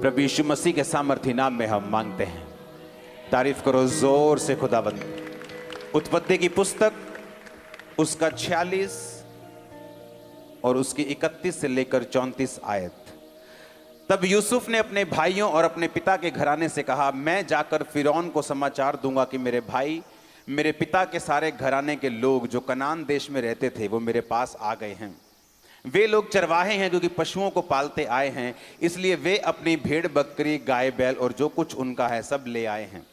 प्रभु यीशु मसीह के सामर्थ्य नाम में हम मांगते हैं। तारीफ करो जोर से खुदाबंद। उत्पत्ति की पुस्तक उसका 46 और उसकी 31 से लेकर 34 आयत। तब यूसुफ ने अपने भाइयों और अपने पिता के घराने से कहा, मैं जाकर फिरौन को समाचार दूंगा कि मेरे भाई, मेरे पिता के सारे घराने के लोग जो कनान देश में रहते थे वो मेरे पास आ गए हैं। वे लोग चरवाहे हैं, क्योंकि पशुओं को पालते आए हैं, इसलिए वे अपनी भेड़ बकरी गाय बैल और जो कुछ उनका है सब ले आए हैं।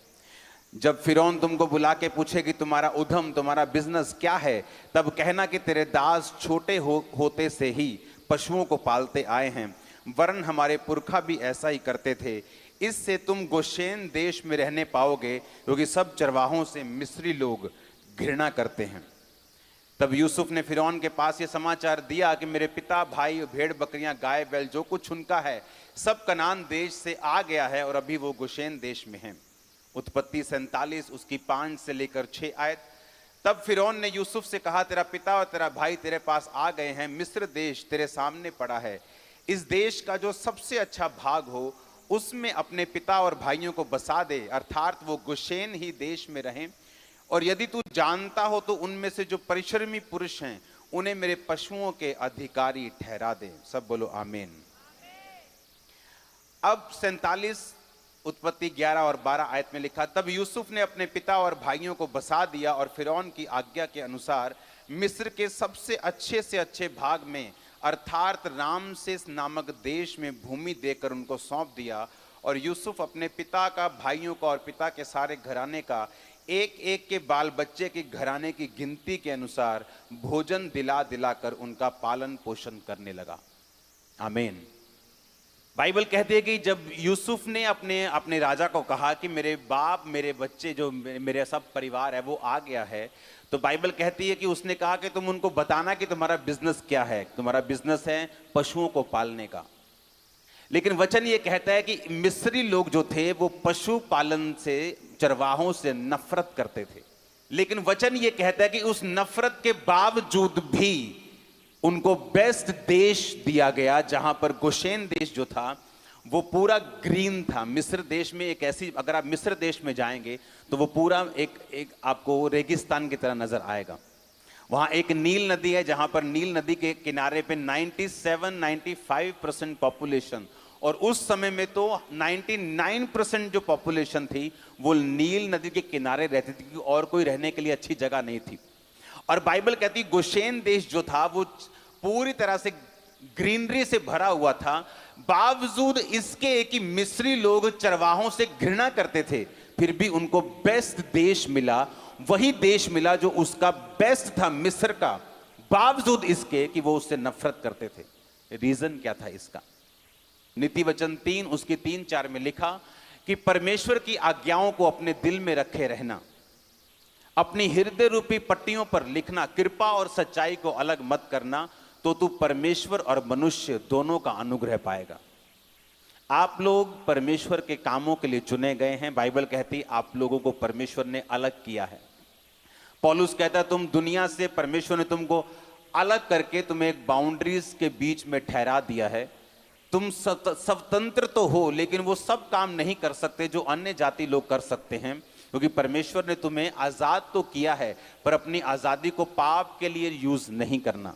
जब फिरौन तुमको बुला के पूछे कि तुम्हारा उद्यम, तुम्हारा बिजनेस क्या है, तब कहना कि तेरे दास छोटे होते से ही पशुओं को पालते आए हैं, वरन हमारे पुरखा भी ऐसा ही करते थे। इससे तुम गोशेन देश में रहने पाओगे, क्योंकि सब चरवाहों से मिस्री लोग घृणा करते हैं। तब यूसुफ ने फिरौन के पास ये समाचार दिया कि मेरे पिता, भाई, भेड़ बकरियां, गाय बैल जो कुछ उनका है सब कनान देश से आ गया है और अभी वो गोशेन देश में है। उत्पत्ति 47 उसकी 5 से लेकर 6 आयत। तब फिरौन ने यूसुफ से कहा, तेरा पिता और तेरा भाई तेरे पास आ गए हैं, मिस्र देश तेरे सामने पड़ा है। इस देश का जो सबसे अच्छा भाग हो उसमें अपने पिता और भाइयों को बसा दे, अर्थात वो गोशेन ही देश में रहें। और यदि तू जानता हो तो उनमें से जो परिश्रमी पुरुष हैं उन्हें मेरे पशुओं के अधिकारी ठहरा दे। सब बोलो आमीन। अब 47 उत्पत्ति 11 और 12 आयत में लिखा, तब यूसुफ ने अपने पिता और भाइयों को बसा दिया और फिरौन की आज्ञा के अनुसार मिस्र के सबसे अच्छे से अच्छे भाग में, अर्थात रामसेस नामक देश में भूमि देकर उनको सौंप दिया। और यूसुफ अपने पिता का, भाइयों का और पिता के सारे घराने का एक एक के बाल बच्चे के घराने की गिनती के अनुसार भोजन दिला दिलाकर उनका पालन पोषण करने लगा। आमीन। बाइबल कहती है कि जब यूसुफ ने अपने राजा को कहा कि मेरे बाप, मेरे बच्चे, जो मेरे सब परिवार है वो आ गया है, तो बाइबल कहती है कि उसने कहा कि तुम उनको बताना कि तुम्हारा बिजनेस क्या है। तुम्हारा बिजनेस है पशुओं को पालने का। लेकिन वचन ये कहता है कि मिस्री लोग जो थे वो पशु पालन से, चरवाहों से नफरत करते थे। लेकिन वचन ये कहता है कि उस नफरत के बावजूद भी उनको बेस्ट देश दिया गया, जहां पर गोशेन देश जो था वो पूरा ग्रीन था। मिस्र देश में एक ऐसी, अगर आप मिस्र देश में जाएंगे तो वो पूरा एक आपको रेगिस्तान की तरह नजर आएगा। वहां एक नील नदी है, जहां पर नील नदी के किनारे पे 97-95% पॉपुलेशन, और उस समय में तो 99% जो पॉपुलेशन थी वो नील नदी के किनारे रहती थी, और कोई रहने के लिए अच्छी जगह नहीं थी। और बाइबल कहती गोशेन देश जो था वो पूरी तरह से ग्रीनरी से भरा हुआ था। बावजूद इसके कि मिस्री लोग चरवाहों से घृणा करते थे, फिर भी उनको बेस्ट देश मिला। वही देश मिला जो उसका बेस्ट था, मिस्र का, बावजूद इसके कि वो उससे नफरत करते थे। रीजन क्या था इसका? नीति वचन 3 उसकी 3-4 में लिखा कि परमेश्वर की आज्ञाओं को अपने दिल में रखे रहना, अपनी हृदय रूपी पट्टियों पर लिखना, कृपा और सच्चाई को अलग मत करना, तो तू परमेश्वर और मनुष्य दोनों का अनुग्रह पाएगा। आप लोग परमेश्वर के कामों के लिए चुने गए हैं। बाइबल कहती आप लोगों को परमेश्वर ने अलग किया है। पौलुस कहता तुम दुनिया से, परमेश्वर ने तुमको अलग करके तुम्हें एक बाउंड्रीज के बीच में ठहरा दिया है। तुम स्वतंत्र तो हो, लेकिन वो सब काम नहीं कर सकते जो अन्य जाति लोग कर सकते हैं, क्योंकि परमेश्वर ने तुम्हें आजाद तो किया है, पर अपनी आजादी को पाप के लिए यूज नहीं करना।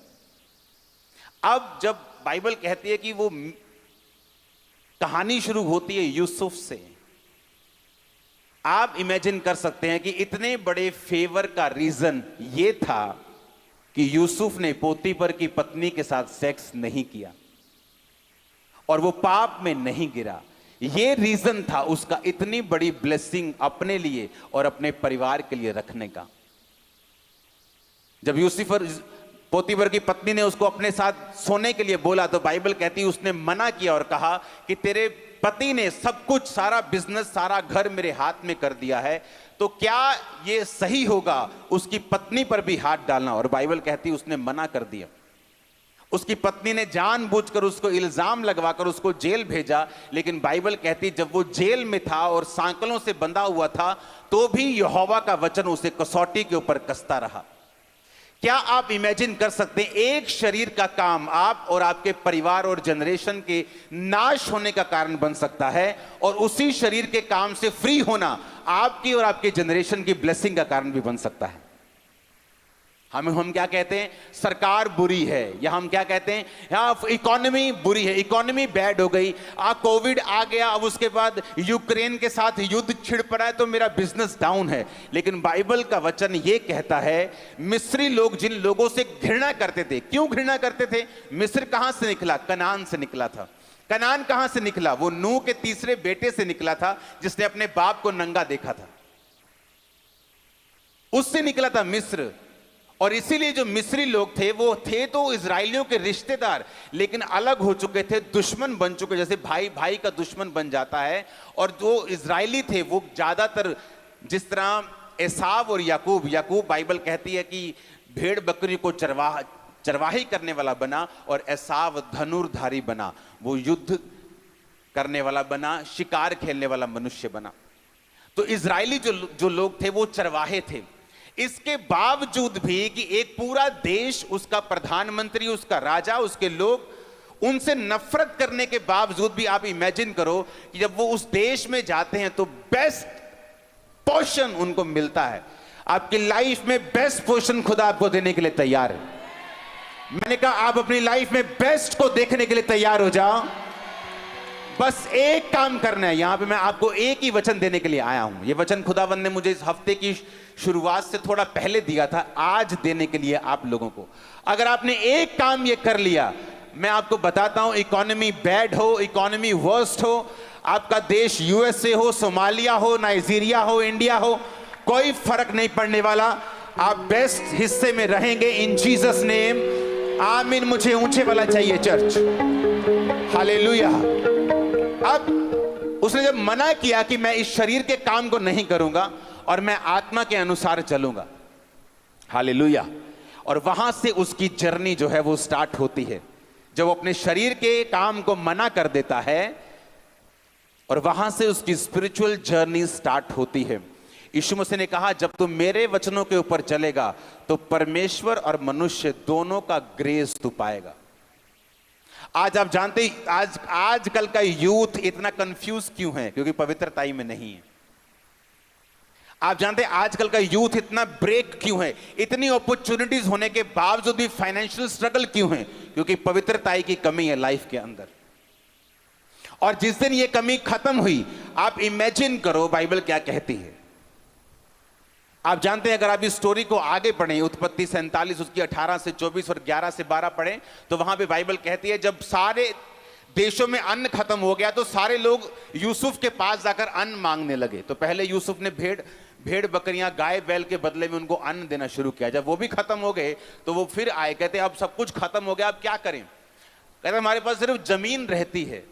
अब जब बाइबल कहती है कि वो कहानी शुरू होती है यूसुफ से, आप इमेजिन कर सकते हैं कि इतने बड़े फेवर का रीजन ये था कि यूसुफ ने पोतीफर की पत्नी के साथ सेक्स नहीं किया और वो पाप में नहीं गिरा। ये रीजन था उसका इतनी बड़ी ब्लेसिंग अपने लिए और अपने परिवार के लिए रखने का। जब पोतीफर की पत्नी ने उसको अपने साथ सोने के लिए बोला तो बाइबल कहती है उसने मना किया और कहा कि तेरे पति ने सब कुछ, सारा बिजनेस, सारा घर मेरे हाथ में कर दिया है, तो क्या ये सही होगा उसकी पत्नी पर भी हाथ डालना? और बाइबल कहती है उसने मना कर दिया। उसकी पत्नी ने जानबूझकर उसको इल्जाम लगवाकर उसको जेल भेजा, लेकिन बाइबल कहती जब वो जेल में था और सांकलों से बंधा हुआ था तो भी यहोवा का वचन उसे कसौटी के ऊपर कसता रहा। क्या आप इमेजिन कर सकते हैं एक शरीर का काम आप और आपके परिवार और जनरेशन के नाश होने का कारण बन सकता है, और उसी शरीर के काम से फ्री होना आपकी और आपके जनरेशन की ब्लेसिंग का कारण भी बन सकता है। हम क्या कहते हैं, सरकार बुरी है, या हम क्या कहते हैं, या इकोनॉमी बुरी है, इकोनॉमी बैड हो गई, कोविड आ गया, अब उसके बाद यूक्रेन के साथ युद्ध छिड़ पड़ा है तो मेरा बिजनेस डाउन है। लेकिन बाइबल का वचन ये कहता है, मिस्री लोग जिन लोगों से घृणा करते थे, क्यों घृणा करते थे? मिस्र कहां से निकला? कनान से निकला था। कनान कहां से निकला? वो नूह के तीसरे बेटे से निकला था, जिसने अपने बाप को नंगा देखा था, उससे निकला था मिस्र। और इसीलिए जो मिस्री लोग थे वो थे तो इजराइलियों के रिश्तेदार, लेकिन अलग हो चुके थे, दुश्मन बन चुके, जैसे भाई भाई का दुश्मन बन जाता है। और जो इजराइली थे वो ज्यादातर, जिस तरह एसाव और याकूब, बाइबल कहती है कि भेड़ बकरी को चरवाही करने वाला बना, और एसाव धनुर्धारी बना, वो युद्ध करने वाला बना, शिकार खेलने वाला मनुष्य बना। तो इजराइली जो लोग थे वो चरवाहे थे। इसके बावजूद भी कि एक पूरा देश, उसका प्रधानमंत्री, उसका राजा, उसके लोग उनसे नफरत करने के बावजूद भी आप इमेजिन करो कि जब वो उस देश में जाते हैं तो बेस्ट पोर्शन उनको मिलता है। आपकी लाइफ में बेस्ट पोर्शन खुदा आपको देने के लिए तैयार है। मैंने कहा आप अपनी लाइफ में बेस्ट को देखने के लिए तैयार हो जाओ। बस एक काम करना है। यहां पे मैं आपको एक ही वचन देने के लिए आया हूं। यह वचन खुदावंद ने मुझे इस हफ्ते की शुरुआत से थोड़ा पहले दिया था, आज देने के लिए आप लोगों को। अगर आपने एक काम ये कर लिया, मैं आपको बताता हूं, इकोनॉमी बैड हो, इकोनॉमी वर्स्ट हो, आपका देश यूएसए हो, सोमालिया हो, नाइजीरिया हो, इंडिया हो, कोई फर्क नहीं पड़ने वाला। आप बेस्ट हिस्से में रहेंगे इन जीसस नेम। आमीन। मुझे ऊंचे वाला चाहिए चर्च। हालेलुया। अब उसने जब मना किया कि मैं इस शरीर के काम को नहीं करूंगा और मैं आत्मा के अनुसार चलूंगा, हालेलुया, और वहां से उसकी जर्नी जो है वो स्टार्ट होती है। जब वो अपने शरीर के काम को मना कर देता है और वहां से उसकी स्पिरिचुअल जर्नी स्टार्ट होती है। यीशु मसीह ने कहा, जब तू मेरे वचनों के ऊपर चलेगा तो परमेश्वर और मनुष्य दोनों का ग्रेस तू पाएगा। आज आप जानते, आजकल का यूथ इतना कंफ्यूज क्यों है? क्योंकि पवित्रताई में नहीं है। आप जानते हैं आजकल का यूथ इतना ब्रेक क्यों है? इतनी अपॉर्चुनिटीज होने के बावजूद भी फाइनेंशियल स्ट्रगल क्यों है? क्योंकि पवित्रताई की कमी है लाइफ के अंदर। और जिस दिन ये कमी खत्म हुई, आप इमेजिन करो बाइबल क्या कहती है। आप जानते हैं, अगर आप इस स्टोरी को आगे पढ़ें, उत्पत्ति 47 उसकी 18 से 24 और 11 से 12 पढ़ें, तो वहां पे बाइबल कहती है, जब सारे देशों में अन्न खत्म हो गया तो सारे लोग यूसुफ के पास जाकर अन्न मांगने लगे। तो पहले यूसुफ ने भेड़ बकरियां, गाय बैल के बदले में उनको अन्न देना शुरू किया। जब वो भी खत्म हो गए तो वो फिर आए, कहते अब सब कुछ खत्म हो गया, अब क्या करें? कहते हमारे पास सिर्फ जमीन रहती है।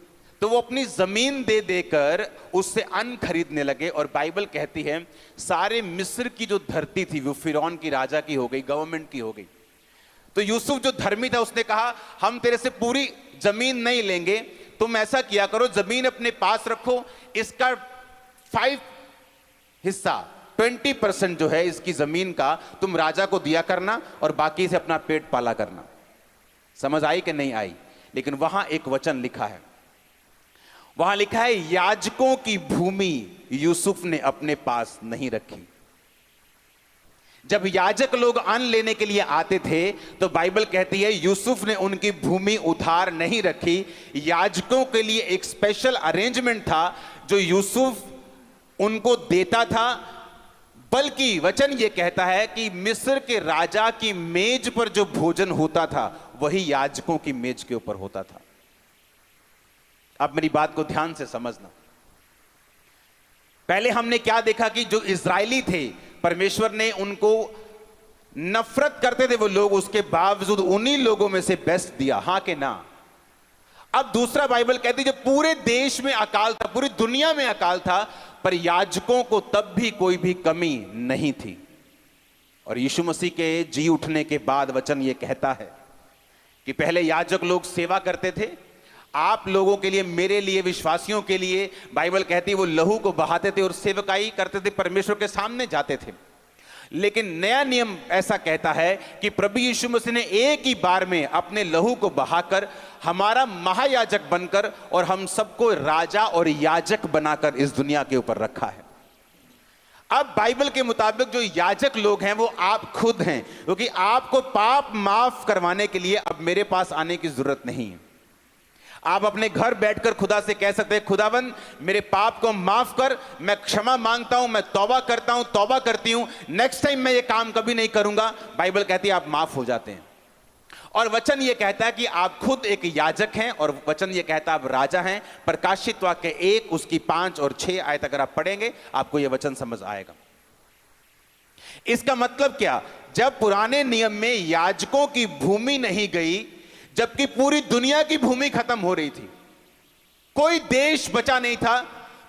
तो वो अपनी जमीन दे देकर उससे अन्न खरीदने लगे। और बाइबल कहती है सारे मिस्र की जो धरती थी वो फिरौन की राजा की हो गई, गवर्नमेंट की हो गई। तो यूसुफ जो धर्मी था उसने कहा, हम तेरे से पूरी जमीन नहीं लेंगे, तुम ऐसा किया करो, जमीन अपने पास रखो, इसका 5 हिस्सा 20% जो है इसकी जमीन का तुम राजा को दिया करना और बाकी से अपना पेट पाला करना। समझ आई कि नहीं आई? लेकिन वहां एक वचन लिखा है, वहां लिखा है, याजकों की भूमि यूसुफ ने अपने पास नहीं रखी। जब याजक लोग अन्न लेने के लिए आते थे तो बाइबल कहती है यूसुफ ने उनकी भूमि उधार नहीं रखी। याजकों के लिए एक स्पेशल अरेंजमेंट था जो यूसुफ उनको देता था। बल्कि वचन यह कहता है कि मिस्र के राजा की मेज पर जो भोजन होता था वही याजकों की मेज के ऊपर होता था। अब मेरी बात को ध्यान से समझना। पहले हमने क्या देखा कि जो इजरायली थे, परमेश्वर ने उनको नफरत करते थे वो लोग, उसके बावजूद उन्हीं लोगों में से बेस्ट दिया, हां के ना। अब दूसरा बाइबल कहती है जब पूरे देश में अकाल था, पूरी दुनिया में अकाल था, पर याजकों को तब भी कोई भी कमी नहीं थी। और यीशु मसीह के जी उठने के बाद वचन ये कहता है कि पहले याजक लोग सेवा करते थे, आप लोगों के लिए, मेरे लिए, विश्वासियों के लिए, बाइबल कहती है वो लहू को बहाते थे और सेवकाई करते थे, परमेश्वर के सामने जाते थे। लेकिन नया नियम ऐसा कहता है कि प्रभु यीशु मसीह ने एक ही बार में अपने लहू को बहाकर हमारा महायाजक बनकर और हम सबको राजा और याजक बनाकर इस दुनिया के ऊपर रखा है। अब बाइबल के मुताबिक जो याजक लोग हैं वो आप खुद हैं, क्योंकि आपको पाप माफ करवाने के लिए अब मेरे पास आने की जरूरत नहीं है। आप अपने घर बैठकर खुदा से कह सकते हैं, खुदावन मेरे पाप को माफ कर, मैं क्षमा मांगता हूं, मैं तौबा करता हूं, तौबा करती हूं, नेक्स्ट टाइम मैं ये काम कभी नहीं करूंगा। बाइबल कहती है आप माफ हो जाते हैं। और वचन ये कहता है कि आप खुद एक याजक हैं, और वचन ये कहता है आप राजा हैं। प्रकाशित वाक्य 1 उसकी 5 और 6 आयत अगर आप पढ़ेंगे आपको यह वचन समझ आएगा। इसका मतलब क्या, जब पुराने नियम में याजकों की भूमि नहीं गई, जबकि पूरी दुनिया की भूमि खत्म हो रही थी, कोई देश बचा नहीं था,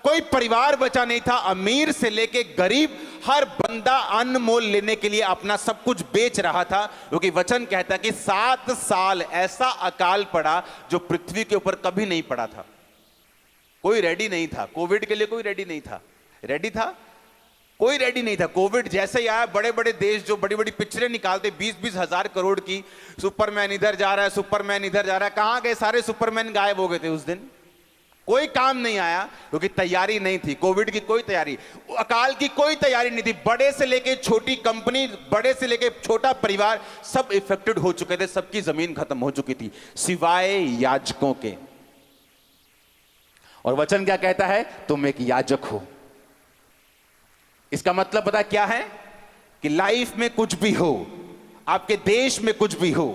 कोई परिवार बचा नहीं था, अमीर से लेके गरीब हर बंदा अनमोल लेने के लिए अपना सब कुछ बेच रहा था, क्योंकि वचन कहता है कि 7 साल ऐसा अकाल पड़ा जो पृथ्वी के ऊपर कभी नहीं पड़ा था। कोई रेडी नहीं था, कोविड के लिए कोई रेडी नहीं था। रेडी था? कोई रेडी नहीं था। कोविड जैसे ही आया, बड़े बड़े देश जो बड़ी बड़ी पिक्चरें निकालते 20-20 हजार करोड़ की, सुपरमैन इधर जा रहा है, सुपरमैन इधर जा रहा है, कहां गए सारे सुपरमैन? गायब हो गए थे उस दिन। कोई काम नहीं आया क्योंकि तैयारी नहीं थी। कोविड की कोई तैयारी, अकाल की कोई तैयारी नहीं थी। बड़े से लेके छोटी कंपनी, बड़े से लेके छोटा परिवार, सब इफेक्टेड हो चुके थे, सबकी जमीन खत्म हो चुकी थी सिवाय याजकों के। और वचन क्या कहता है? तुम एक याजक हो। इसका मतलब पता क्या है? कि लाइफ में कुछ भी हो, आपके देश में कुछ भी हो,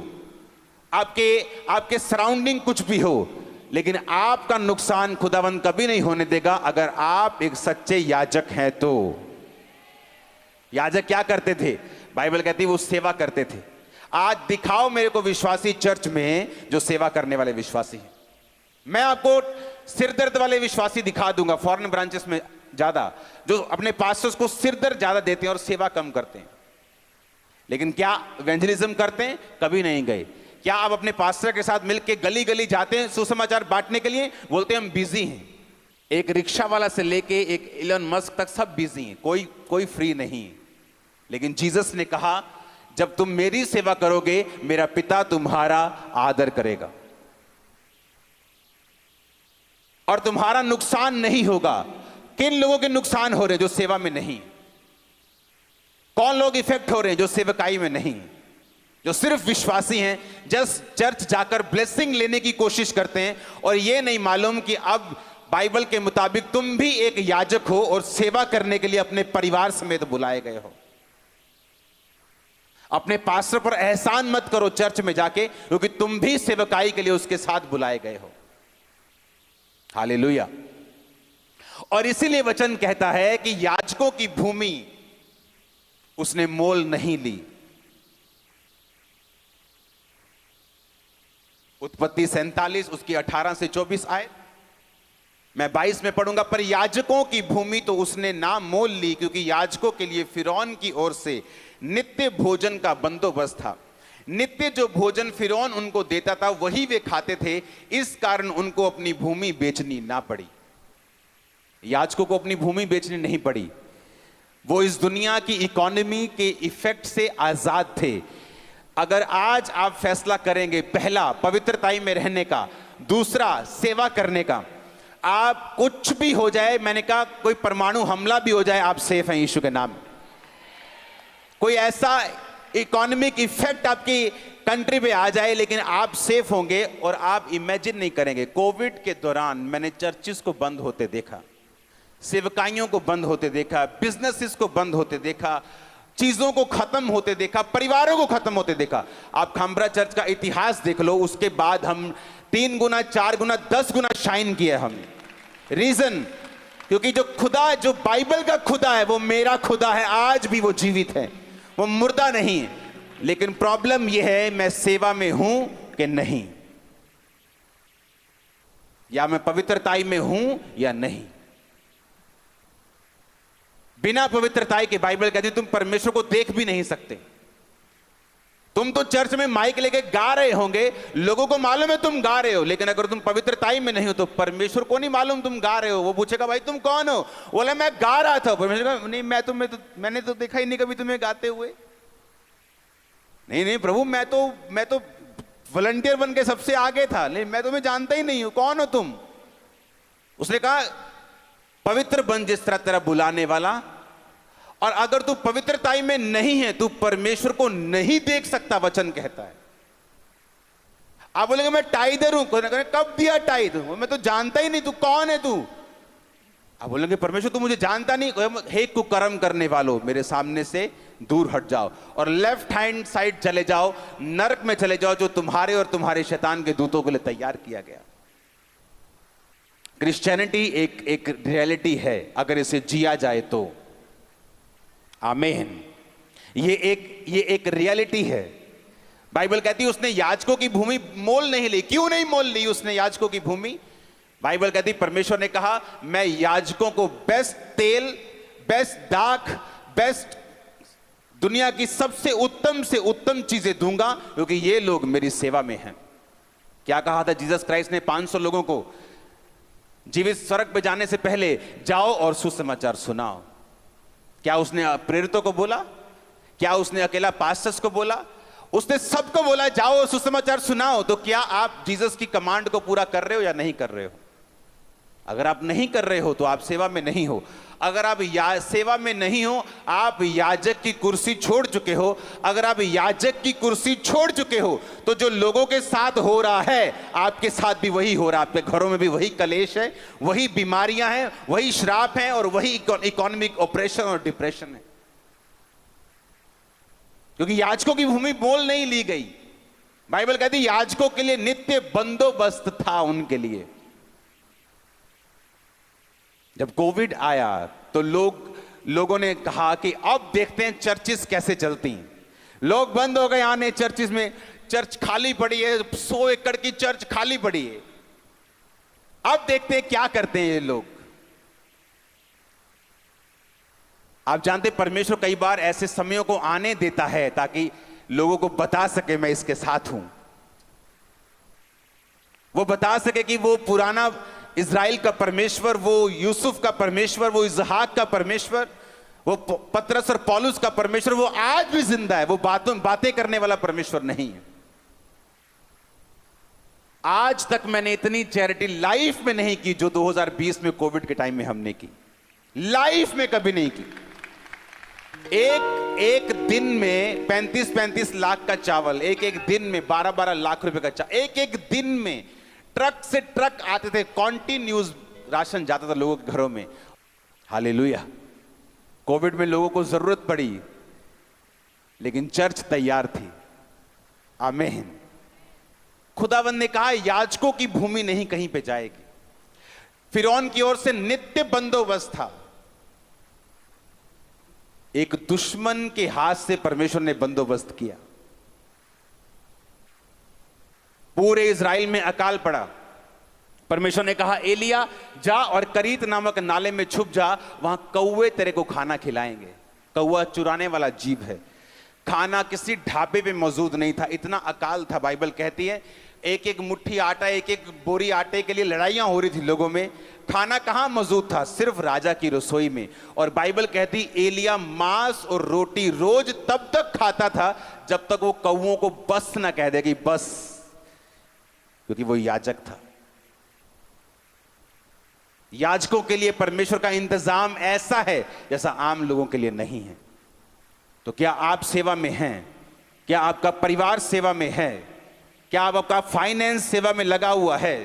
आपके सराउंडिंग कुछ भी हो, लेकिन आपका नुकसान खुदावंद कभी नहीं होने देगा अगर आप एक सच्चे याजक हैं तो। याजक क्या करते थे? बाइबल कहती है वो सेवा करते थे। आज दिखाओ मेरे को विश्वासी चर्च में जो सेवा करने वाले विश्वासी हैं। मैं आपको सिरदर्द वाले विश्वासी दिखा दूंगा फॉरेन ब्रांचेस में ज्यादा, जो अपने पास्टर्स को सिरदर्द ज्यादा देते हैं और सेवा कम करते हैं। लेकिन क्या इवेंजलिज्म करते हैं? कभी नहीं गए। क्या आप अपने पास्टर के साथ मिलकर गली गली जाते हैं सुसमाचार बांटने के लिए? बोलते हैं हम बिजी हैं। एक रिक्शा वाला से लेके एक इलन मस्क तक सब बिजी हैं, कोई फ्री नहीं। लेकिन जीसस ने कहा जब तुम मेरी सेवा करोगे मेरा पिता तुम्हारा आदर करेगा और तुम्हारा नुकसान नहीं होगा। किन लोगों के नुकसान हो रहे हैं? जो सेवा में नहीं। कौन लोग इफेक्ट हो रहे हैं? जो सेवकाई में नहीं, जो सिर्फ विश्वासी हैं, जस्ट चर्च जाकर ब्लेसिंग लेने की कोशिश करते हैं और ये नहीं मालूम कि अब बाइबल के मुताबिक तुम भी एक याजक हो और सेवा करने के लिए अपने परिवार समेत बुलाए गए हो। अपने पास्टर पर एहसान मत करो चर्च में जाके, क्योंकि तुम भी सेवकाई के लिए उसके साथ बुलाए गए हो। हालेलुया। और इसीलिए वचन कहता है कि याजकों की भूमि उसने मोल नहीं ली। उत्पत्ति 47 उसकी 18 से 24 आए, मैं 22 में पढ़ूंगा। पर याजकों की भूमि तो उसने ना मोल ली, क्योंकि याजकों के लिए फिरौन की ओर से नित्य भोजन का बंदोबस्त था। नित्य जो भोजन फिरौन उनको देता था वही वे खाते थे, इस कारण उनको अपनी भूमि बेचनी ना पड़ी। याजकों को अपनी भूमि बेचनी नहीं पड़ी। वो इस दुनिया की इकोनॉमी के इफेक्ट से आजाद थे। अगर आज आप फैसला करेंगे, पहला पवित्रताई में रहने का, दूसरा सेवा करने का, आप कुछ भी हो जाए, मैंने कहा कोई परमाणु हमला भी हो जाए, आप सेफ हैं यीशु के नाम। कोई ऐसा इकोनॉमिक इफेक्ट आपकी कंट्री पे आ जाए, लेकिन आप सेफ होंगे। और आप इमेजिन नहीं करेंगे, कोविड के दौरान मैंने चर्चिस को बंद होते देखा, सेवकाइयों को बंद होते देखा, बिजनेसेस को बंद होते देखा, चीजों को खत्म होते देखा, परिवारों को खत्म होते देखा। आप खामरा चर्च का इतिहास देख लो, उसके बाद हम 3 गुना 4 गुना 10 गुना शाइन किया हमने। रीजन, क्योंकि जो खुदा, जो बाइबल का खुदा है वो मेरा खुदा है, आज भी वो जीवित है, वो मुर्दा नहीं है। लेकिन प्रॉब्लम यह है मैं सेवा में हूं कि नहीं, या मैं पवित्रताई में हूं या नहीं। बिना पवित्रताई के बाइबल कहती तुम परमेश्वर को देख भी नहीं सकते। तुम तो चर्च में माइक लेके गा रहे होंगे, लोगों को मालूम है तुम गा रहे हो, लेकिन अगर तुम पवित्रताई में नहीं हो तो परमेश्वर को नहीं मालूम तुम गा रहे हो। वो पूछेगा भाई तुम कौन हो? बोले मैं गा रहा था। परमेश्वर कहा नहीं, मैंने तो देखा ही नहीं कभी तुम्हें गाते हुए। नहीं प्रभु, मैं तो वॉलंटियर बन के सबसे आगे था, लेकिन मैं तुम्हें जानता ही नहीं हूं, कौन हो तुम? उसने कहा पवित्र बन जिस तरह तेरा बुलाने वाला। और अगर तू पवित्रताई में नहीं है, तू परमेश्वर को नहीं देख सकता, वचन कहता है। आप बोलेंगे मैं टाइदर हूं, कब दिया टाइद? मैं तो जानता ही नहीं, तू कौन है तू? आप बोलेंगे परमेश्वर तू मुझे जानता नहीं, हे कुकर्म करने वालों, मेरे सामने से दूर हट जाओ और लेफ्ट हैंड साइड चले जाओ, नरक में चले जाओ, जो तुम्हारे और तुम्हारे शैतान के दूतों के लिए तैयार किया गया। क्रिश्चियनिटी एक रियलिटी है, अगर इसे जिया जाए तो। आमीन। ये एक रियलिटी है। बाइबल कहती है उसने याजकों की भूमि मोल नहीं ली। क्यों नहीं मोल ली उसने याजकों की भूमि? बाइबल कहती परमेश्वर ने कहा मैं याजकों को बेस्ट तेल, बेस्ट दाख, बेस्ट दुनिया की सबसे उत्तम से उत्तम चीजें दूंगा, क्योंकि ये लोग मेरी सेवा में हैं। क्या कहा था जीसस क्राइस्ट ने 500 लोगों को जीवित स्वर्ग पे जाने से पहले? जाओ और सुसमाचार सुनाओ। क्या उसने प्रेरितों को बोला? क्या उसने अकेला पास्टर्स को बोला? उसने सबको बोला जाओ और सुसमाचार सुनाओ। तो क्या आप जीसस की कमांड को पूरा कर रहे हो या नहीं कर रहे हो? अगर आप नहीं कर रहे हो तो आप सेवा में नहीं हो। अगर आप सेवा में नहीं हो, आप याजक की कुर्सी छोड़ चुके हो। अगर आप याजक की कुर्सी छोड़ चुके हो तो जो लोगों के साथ हो रहा है आपके साथ भी वही हो रहा है। आपके घरों में भी वही कलेश है, वही बीमारियां हैं, वही श्राप हैं और वही इकोनॉमिक ऑपरेशन और डिप्रेशन है, क्योंकि याजकों की भूमि मोल नहीं ली गई। बाइबल कहती याजकों के लिए नित्य बंदोबस्त था उनके लिए। जब कोविड आया तो लोगों ने कहा कि अब देखते हैं चर्चिस कैसे चलती हैं। लोग बंद हो गए आने चर्चिस में, चर्च खाली पड़ी है, 100 एकड़ की चर्च खाली पड़ी है। अब देखते हैं क्या करते हैं ये लोग। आप जानते परमेश्वर कई बार ऐसे समयों को आने देता है ताकि लोगों को बता सके मैं इसके साथ हूं। वो बता सके कि वो पुराना इज़राइल का परमेश्वर, वो यूसुफ का परमेश्वर, वो इसहाक का परमेश्वर, वो पतरस और पौलुस का परमेश्वर, वो आज भी जिंदा है। वो बातें करने वाला परमेश्वर नहीं है। आज तक मैंने इतनी चैरिटी लाइफ में नहीं की जो 2020 में कोविड के टाइम में हमने की। लाइफ में कभी नहीं की। एक दिन में 35-35 लाख का चावल, एक दिन में 12-12 लाख रुपए का चावल, एक दिन में ट्रक से ट्रक आते थे, कॉन्टिन्यूस राशन जाता था लोगों के घरों में। हालेलुया। कोविड में लोगों को जरूरत पड़ी लेकिन चर्च तैयार थी। आमीन। खुदावंद ने कहा याजकों की भूमि नहीं कहीं पे जाएगी। फिरौन की ओर से नित्य बंदोबस्त था। एक दुश्मन के हाथ से परमेश्वर ने बंदोबस्त किया। पूरे इज़राइल में अकाल पड़ा। परमेश्वर ने कहा एलिया जा और करीत नामक नाले में छुप जा, वहां कौवे तेरे को खाना खिलाएंगे। कौवा चुराने वाला जीव है। खाना किसी ढाबे पे मौजूद नहीं था, इतना अकाल था। बाइबल कहती है एक एक मुट्ठी आटा, एक एक बोरी आटे के लिए लड़ाइयां हो रही थी लोगों में। खाना कहां मौजूद था? सिर्फ राजा की रसोई में। और बाइबल कहती एलिया मांस और रोटी रोज तब तक खाता था जब तक वो कौवों को बस ना कह दे कि बस, क्योंकि वो याजक था। याजकों के लिए परमेश्वर का इंतजाम ऐसा है जैसा आम लोगों के लिए नहीं है। तो क्या आप सेवा में हैं? क्या आपका परिवार सेवा में है? क्या आपका फाइनेंस सेवा में लगा हुआ है?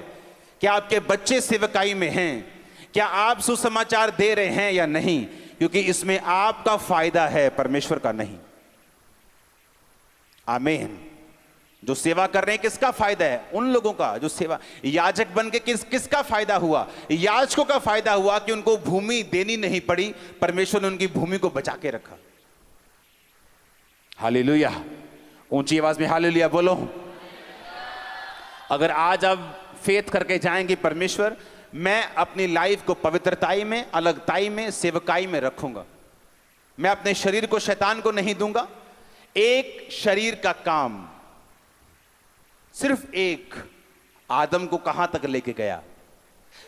क्या आपके बच्चे सेवकाई में हैं? क्या आप सुसमाचार दे रहे हैं या नहीं? क्योंकि इसमें आपका फायदा है, परमेश्वर का नहीं। आमीन। जो सेवा कर रहे हैं किसका फायदा है? उन लोगों का जो सेवा याजक बन के किसका फायदा हुआ? याजकों का फायदा हुआ कि उनको भूमि देनी नहीं पड़ी, परमेश्वर ने उनकी भूमि को बचा के रखा। हालेलुया। ऊंची आवाज में हालेलुया बोलो। अगर आज आप फेथ करके जाएंगे परमेश्वर मैं अपनी लाइफ को पवित्रताई में, अलगताई में, सेवकाई में रखूंगा। मैं अपने शरीर को शैतान को नहीं दूंगा। एक शरीर का काम, सिर्फ एक, आदम को कहां तक लेके गया?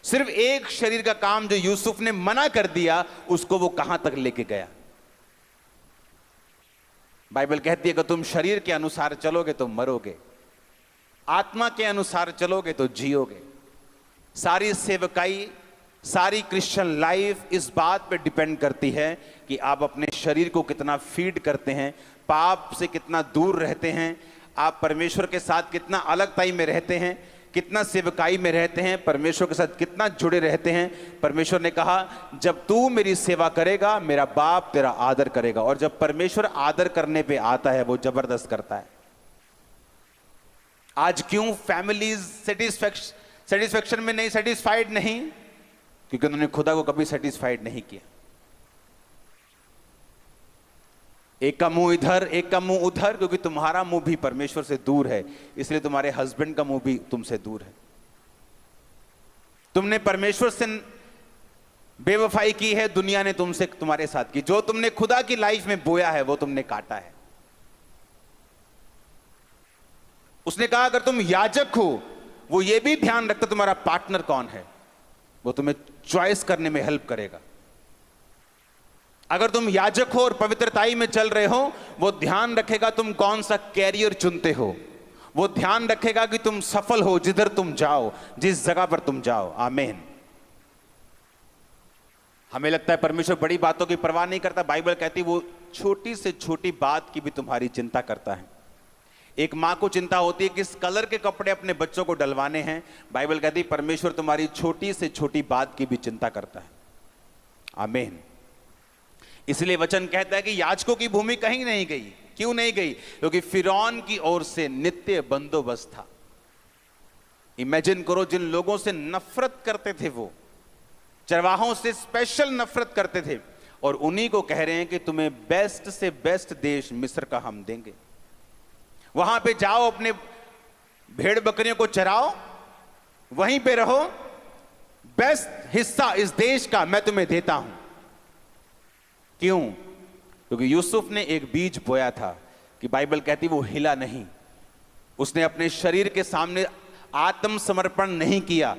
सिर्फ एक शरीर का काम जो यूसुफ ने मना कर दिया, उसको वो कहां तक लेके गया? बाइबल कहती है कि तुम शरीर के अनुसार चलोगे तो मरोगे, आत्मा के अनुसार चलोगे तो जियोगे। सारी सेवकाई, सारी क्रिश्चियन लाइफ इस बात पे डिपेंड करती है कि आप अपने शरीर को कितना फीड करते हैं, पाप से कितना दूर रहते हैं, आप परमेश्वर के साथ कितना अलगताई में रहते हैं, कितना सेवकाई में रहते हैं, परमेश्वर के साथ कितना जुड़े रहते हैं। परमेश्वर ने कहा जब तू मेरी सेवा करेगा, मेरा बाप तेरा आदर करेगा। और जब परमेश्वर आदर करने पे आता है, वो जबरदस्त करता है। आज क्यों फैमिलीज सेटिस्फैक्शन में नहीं, सेटिस्फाइड नहीं? क्योंकि उन्होंने खुदा को कभी सेटिस्फाइड नहीं किया। एक का मुंह इधर, एक का मुंह उधर, क्योंकि तुम्हारा मुंह भी परमेश्वर से दूर है, इसलिए तुम्हारे हस्बैंड का मुंह भी तुमसे दूर है। तुमने परमेश्वर से बेवफाई की है, दुनिया ने तुमसे, तुम्हारे साथ की। जो तुमने खुदा की लाइफ में बोया है, वो तुमने काटा है। उसने कहा अगर तुम याजक हो, वो ये भी ध्यान रखता तुम्हारा पार्टनर कौन है, वो तुम्हें चॉइस करने में हेल्प करेगा। अगर तुम याजक हो और पवित्रताई में चल रहे हो, वो ध्यान रखेगा तुम कौन सा कैरियर चुनते हो, वो ध्यान रखेगा कि तुम सफल हो जिधर तुम जाओ, जिस जगह पर तुम जाओ। आमीन। हमें लगता है परमेश्वर बड़ी बातों की परवाह नहीं करता। बाइबल कहती वो छोटी से छोटी बात की भी तुम्हारी चिंता करता है। एक मां को चिंता होती है किस कलर के कपड़े अपने बच्चों को डलवाने हैं। बाइबल कहती है परमेश्वर तुम्हारी छोटी से छोटी बात की भी चिंता करता है। आमीन। इसलिए वचन कहता है कि याजकों की भूमि कहीं नहीं गई। क्यों नहीं गई? क्योंकि फिरौन की ओर से नित्य बंदोबस्त था। इमेजिन करो, जिन लोगों से नफरत करते थे, वो चरवाहों से स्पेशल नफरत करते थे, और उन्हीं को कह रहे हैं कि तुम्हें बेस्ट से बेस्ट देश मिस्र का हम देंगे। वहां पे जाओ, अपने भेड़ बकरियों को चराओ, वहीं पे रहो, बेस्ट हिस्सा इस देश का मैं तुम्हें देता हूं। क्यों? क्योंकि यूसुफ ने एक बीज बोया था कि बाइबल कहती वो हिला नहीं। उसने अपने शरीर के सामने आत्मसमर्पण नहीं किया,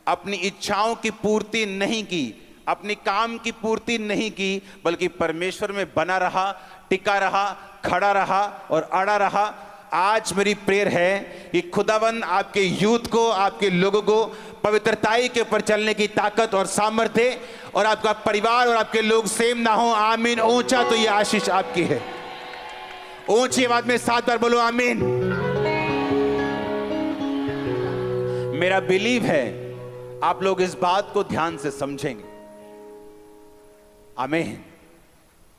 अपनी इच्छाओं की पूर्ति नहीं की, अपनी काम की पूर्ति नहीं की, बल्कि परमेश्वर में बना रहा, टिका रहा, खड़ा रहा और अड़ा रहा। आज मेरी प्रेयर है कि खुदावंद आपके यूथ को, आपके लोगों को पवित्रताई के ऊपर चलने की ताकत और सामर्थ्य, और आपका परिवार और आपके लोग सेम ना हो। आमीन। ऊंचा तो ये आशीष आपकी है। ऊंची आवाज में 7 बार बोलो आमीन। मेरा बिलीव है आप लोग इस बात को ध्यान से समझेंगे। आमीन।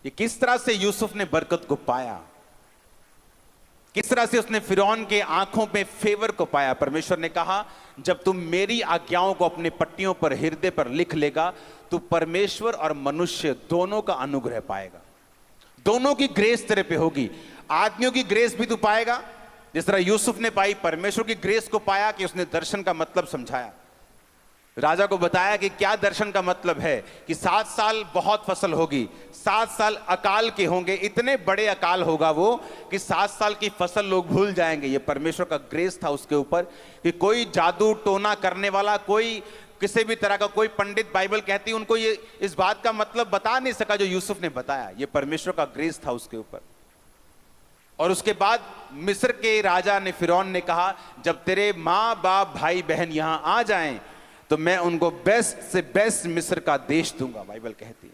ये किस तरह से यूसुफ ने बरकत को पाया, किस तरह से उसने फिरौन के आंखों में फेवर को पाया। परमेश्वर ने कहा जब तुम मेरी आज्ञाओं को अपने पट्टियों पर, हृदय पर लिख लेगा, तो परमेश्वर और मनुष्य दोनों का अनुग्रह पाएगा। दोनों की ग्रेस तेरे पे होगी। आदमियों की ग्रेस भी तू पाएगा, जिस तरह यूसुफ ने पाई। परमेश्वर की ग्रेस को पाया कि उसने दर्शन का मतलब समझाया, राजा को बताया कि क्या दर्शन का मतलब है, कि 7 साल बहुत फसल होगी, 7 साल अकाल के होंगे, इतने बड़े अकाल होगा वो कि 7 साल की फसल लोग भूल जाएंगे। ये परमेश्वर का ग्रेस था उसके ऊपर, कि कोई जादू टोना करने वाला, कोई किसी भी तरह का कोई पंडित, बाइबल कहती है, उनको ये इस बात का मतलब बता नहीं सका जो यूसुफ ने बताया। ये परमेश्वर का ग्रेस था उसके ऊपर। और उसके बाद मिस्र के राजा ने, फिरौन ने कहा जब तेरे माँ बाप भाई बहन यहां आ जाएं, तो मैं उनको बेस्ट से बेस्ट मिस्र का देश दूंगा। बाइबल कहती है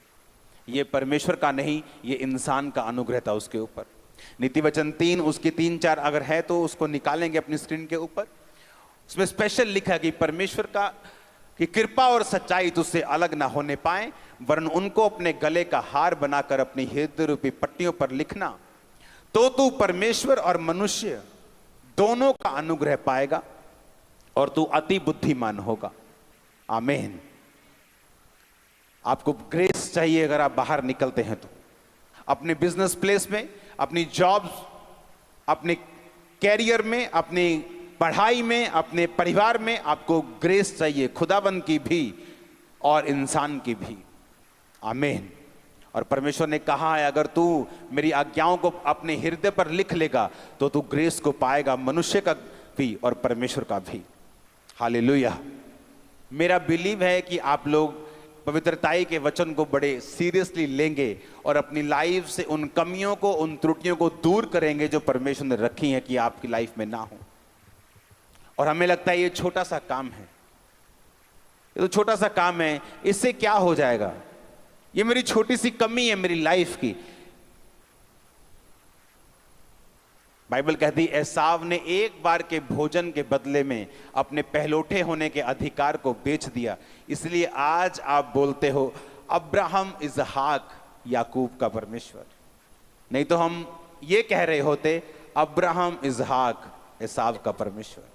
ये परमेश्वर का नहीं, ये इंसान का अनुग्रह था उसके ऊपर। नीति वचन 3 उसकी 3-4 अगर है तो उसको निकालेंगे अपनी स्क्रीन के ऊपर। उसमें स्पेशल लिखा कि परमेश्वर का कि कृपा और सच्चाई तुझसे अलग ना होने पाए, वरन उनको अपने गले का हार बनाकर अपनी हृदय रूपी पट्टियों पर लिखना, तो तू परमेश्वर और मनुष्य दोनों का अनुग्रह पाएगा और तू अति बुद्धिमान होगा। आमीन। आपको ग्रेस चाहिए अगर आप बाहर निकलते हैं तो, अपने बिजनेस प्लेस में, अपनी जॉब, अपने कैरियर में, अपनी पढ़ाई में, अपने परिवार में आपको ग्रेस चाहिए, खुदाबंद की भी और इंसान की भी। आमीन। और परमेश्वर ने कहा है अगर तू मेरी आज्ञाओं को अपने हृदय पर लिख लेगा तो तू ग्रेस को पाएगा, मनुष्य का भी और परमेश्वर का भी। हालेलुया। मेरा बिलीव है कि आप लोग पवित्रताई के वचन को बड़े सीरियसली लेंगे और अपनी लाइफ से उन कमियों को, उन त्रुटियों को दूर करेंगे जो परमेश्वर ने रखी हैं कि आपकी लाइफ में ना हो। और हमें लगता है ये छोटा सा काम है, ये तो छोटा सा काम है, इससे क्या हो जाएगा, ये मेरी छोटी सी कमी है मेरी लाइफ की। बाइबल कहती है एसाव ने एक बार के भोजन के बदले में अपने पहलौठे होने के अधिकार को बेच दिया, इसलिए आज आप बोलते हो अब्राहम इसहाक याकूब का परमेश्वर। नहीं तो हम ये कह रहे होते अब्राहम इसहाक एसाव का परमेश्वर।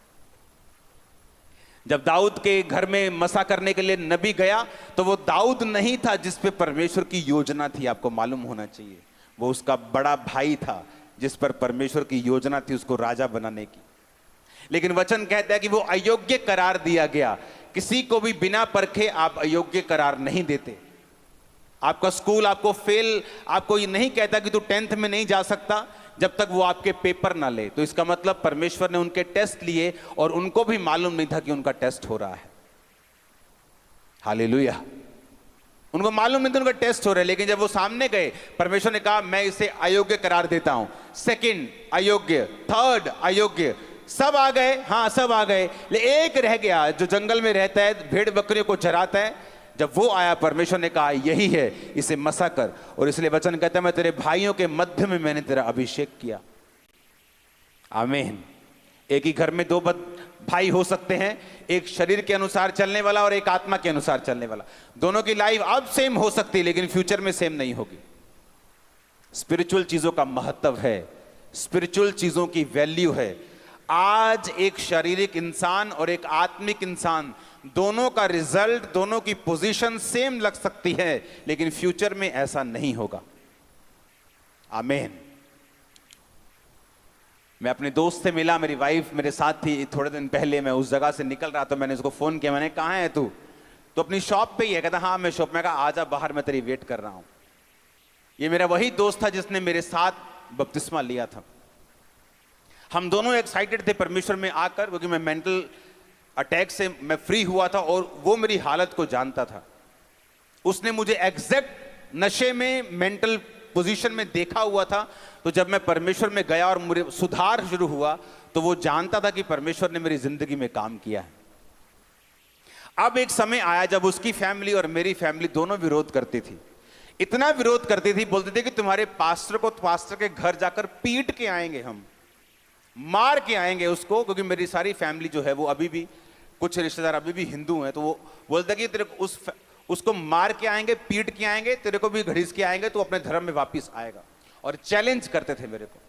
जब दाऊद के घर में मसा करने के लिए नबी गया तो वो दाऊद नहीं था जिस पे परमेश्वर की योजना थी, आपको मालूम होना चाहिए। वो उसका बड़ा भाई था जिस पर परमेश्वर की योजना थी उसको राजा बनाने की। लेकिन वचन कहता है कि वो अयोग्य करार दिया गया। किसी को भी बिना परखे आप अयोग्य करार नहीं देते। आपका स्कूल आपको फेल, आपको ये नहीं कहता कि तू 10th में नहीं जा सकता जब तक वो आपके पेपर ना ले। तो इसका मतलब परमेश्वर ने उनके टेस्ट लिए और उनको भी मालूम नहीं था कि उनका टेस्ट हो रहा है। हालेलुया। उनको मालूम नहीं था उनका टेस्ट हो रहा है, लेकिन जब वो सामने गए परमेश्वर ने कहा मैं इसे अयोग्य करार देता हूं। सेकंड अयोग्य, थर्ड अयोग्य, सब आ गए, हाँ सब आ गए, लेकिन एक रह गया जो जंगल में रहता है, भेड़ बकरियों को चराता है। जब वो आया परमेश्वर ने कहा यही है, इसे मसा कर। और इसलिए वचन कहता है मैं तेरे भाइयों के मध्य में मैंने तेरा अभिषेक किया। आमीन। एक ही घर में दो भाई हो सकते हैं, एक शरीर के अनुसार चलने वाला और एक आत्मा के अनुसार चलने वाला। दोनों की लाइफ अब सेम हो सकती है लेकिन फ्यूचर में सेम नहीं होगी। स्पिरिचुअल चीजों का महत्व है, स्पिरिचुअल चीजों की वैल्यू है। आज एक शारीरिक इंसान और एक आत्मिक इंसान दोनों का रिजल्ट, दोनों की पोजीशन सेम लग सकती है लेकिन फ्यूचर में ऐसा नहीं होगा। आमीन। मैं अपने दोस्त से मिला, मेरी वाइफ मेरे साथ थी थोड़े दिन पहले, मैं उस जगह से निकल रहा था, मैंने उसको फोन किया, मैंने कहाँ है तू? तो अपनी शॉप पे ही है। कहता हाँ मैं शॉप में। कहा आजा बाहर, मैं तेरी वेट कर रहा हूं। ये मेरा वही दोस्त था जिसने मेरे साथ बपतिस्मा लिया था। हम दोनों एक्साइटेड थे परमेश्वर में आकर, क्योंकि मैं मेंटल अटैक से मैं फ्री हुआ था और वो मेरी हालत को जानता था। उसने मुझे एग्जैक्ट नशे में, मेंटल पोजीशन में देखा हुआ था। तो जब मैं परमेश्वर में गया और मुझे सुधार शुरू हुआ तो वो जानता था कि परमेश्वर ने मेरी जिंदगी में काम किया है। अब एक समय आया जब उसकी फैमिली और मेरी फैमिली दोनों विरोध करती थी। इतना विरोध करती थी, बोलते थे कि तुम्हारे पास्टर को पास्टर के घर जाकर पीट के आएंगे, हम मार के आएंगे उसको। क्योंकि मेरी सारी फैमिली जो है वो अभी भी, कुछ रिश्तेदार अभी भी हिंदू हैं, तो वो बोलते कि तेरे को उसको मार के आएंगे, पीट के आएंगे, तेरे को भी घड़ीस के आएंगे, तो अपने धर्म में वापस आएगा। और चैलेंज करते थे मेरे को।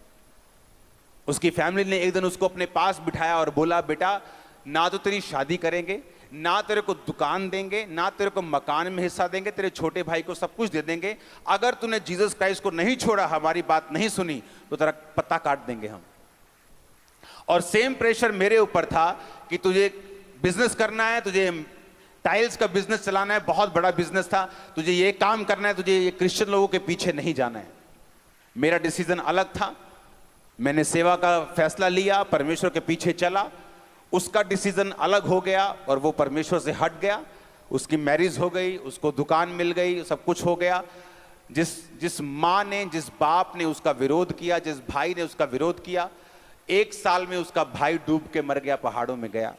उसकी फैमिली ने एक दिन उसको अपने पास बिठाया और बोला बेटा ना तो तेरी शादी करेंगे, ना तेरे को दुकान देंगे, ना तेरे को मकान में हिस्सा देंगे, तेरे छोटे भाई को सब कुछ दे देंगे। अगर तूने जीसस क्राइस्ट को नहीं छोड़ा, हमारी बात नहीं सुनी, तो तेरा पत्ता काट देंगे हम। और सेम प्रेशर मेरे ऊपर था कि तुझे बिजनेस करना है, तुझे टाइल्स का बिजनेस चलाना है, बहुत बड़ा बिजनेस था, तुझे ये काम करना है, तुझे ये क्रिश्चियन लोगों के पीछे नहीं जाना है। मेरा डिसीजन अलग था। मैंने सेवा का फैसला लिया, परमेश्वर के पीछे चला। उसका डिसीजन अलग हो गया और वो परमेश्वर से हट गया। उसकी मैरिज हो गई, उसको दुकान मिल गई, सब कुछ हो गया। जिस माँ ने, जिस बाप ने उसका विरोध किया, जिस भाई ने उसका विरोध किया, 1 साल में उसका भाई डूब के मर गया, पहाड़ों में गया।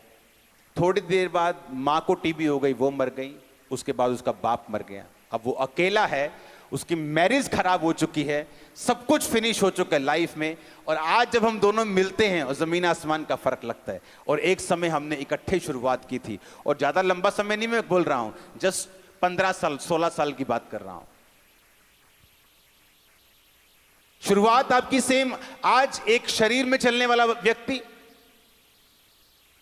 थोड़ी देर बाद माँ को टीबी हो गई, वो मर गई। उसके बाद उसका बाप मर गया। अब वो अकेला है, उसकी मैरिज खराब हो चुकी है, सब कुछ फिनिश हो चुका है लाइफ में। और आज जब हम दोनों मिलते हैं और जमीन आसमान का फर्क लगता है। और एक समय हमने इकट्ठे शुरुआत की थी, और ज्यादा लंबा समय नहीं मैं बोल रहा हूं, जस्ट 15 साल 16 साल की बात कर रहा हूं। शुरुआत आपकी सेम। आज एक शरीर में चलने वाला व्यक्ति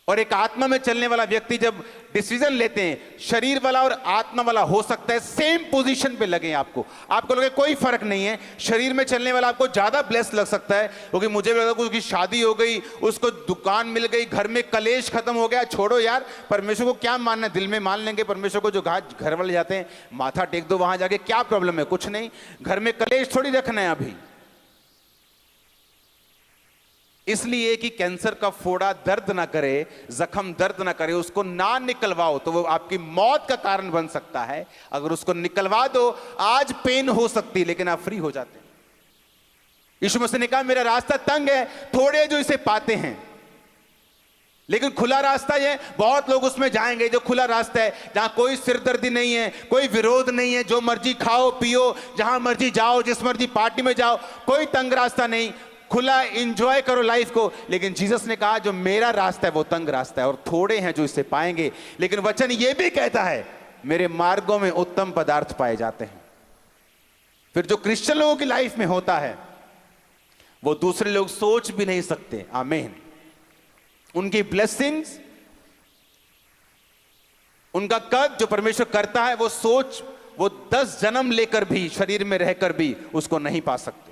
और एक आत्मा में चलने वाला व्यक्ति जब डिसीजन लेते हैं, शरीर वाला और आत्मा वाला हो सकता है सेम पोजीशन पे लगे आपको लगे कोई फर्क नहीं है। शरीर में चलने वाला आपको ज्यादा ब्लेस लग सकता है, क्योंकि मुझे भी लगा कि उसकी शादी हो गई, उसको दुकान मिल गई, घर में कलेश खत्म हो गया। छोड़ो यार, परमेश्वर को क्या मानना, दिल में मान लेंगे परमेश्वर को। जो घर वाले जाते हैं, माथा टेक दो वहां जाके, क्या प्रॉब्लम है, कुछ नहीं। घर में कलेश थोड़ी रखना है अभी। इसलिए कि कैंसर का फोड़ा दर्द ना करे, जख्म दर्द ना करे, उसको ना निकलवाओ तो वो आपकी मौत का कारण बन सकता है। अगर उसको निकलवा दो, आज पेन हो सकती है लेकिन आप फ्री हो जाते हैं। यीशु मसीह ने कहा मेरा रास्ता तंग है, थोड़े जो इसे पाते हैं, लेकिन खुला रास्ता है, बहुत लोग उसमें जाएंगे। जो खुला रास्ता है, जहां कोई सिरदर्दी नहीं है, कोई विरोध नहीं है, जो मर्जी खाओ पियो, जहां मर्जी जाओ, जिस मर्जी पार्टी में जाओ, कोई तंग रास्ता नहीं, खुला एंजॉय करो लाइफ को। लेकिन जीसस ने कहा जो मेरा रास्ता है वो तंग रास्ता है, और थोड़े हैं जो इसे पाएंगे। लेकिन वचन ये भी कहता है मेरे मार्गों में उत्तम पदार्थ पाए जाते हैं। फिर जो क्रिश्चियन लोगों की लाइफ में होता है वो दूसरे लोग सोच भी नहीं सकते। आमीन। उनकी ब्लेसिंग्स, उनका कद जो परमेश्वर करता है, वो 10 जन्म लेकर भी, शरीर में रहकर भी उसको नहीं पा सकते।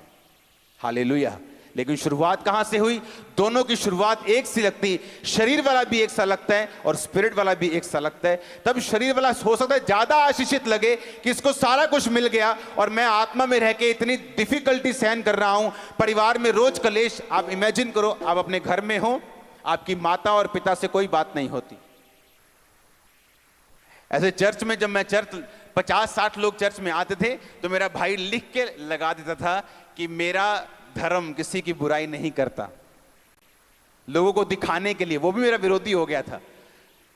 हालेलुया। लेकिन शुरुआत कहां से हुई? दोनों की शुरुआत एक सी लगती, शरीर वाला भी एक सा लगता है और स्पिरिट वाला भी एक सा लगता है। तब शरीर वाला हो सकता है ज्यादा आशीषित लगे कि इसको सारा कुछ मिल गया और मैं आत्मा में रह के इतनी डिफिकल्टी सहन कर रहा हूं, परिवार में रोज कलेश। आप इमेजिन करो, आप अपने घर में हो, आपकी माता और पिता से कोई बात नहीं होती। ऐसे चर्च में, जब मैं 50-60 लोग चर्च में आते थे तो मेरा भाई लिख के लगा देता था कि मेरा धर्म किसी की बुराई नहीं करता, लोगों को दिखाने के लिए। वो भी मेरा विरोधी हो गया था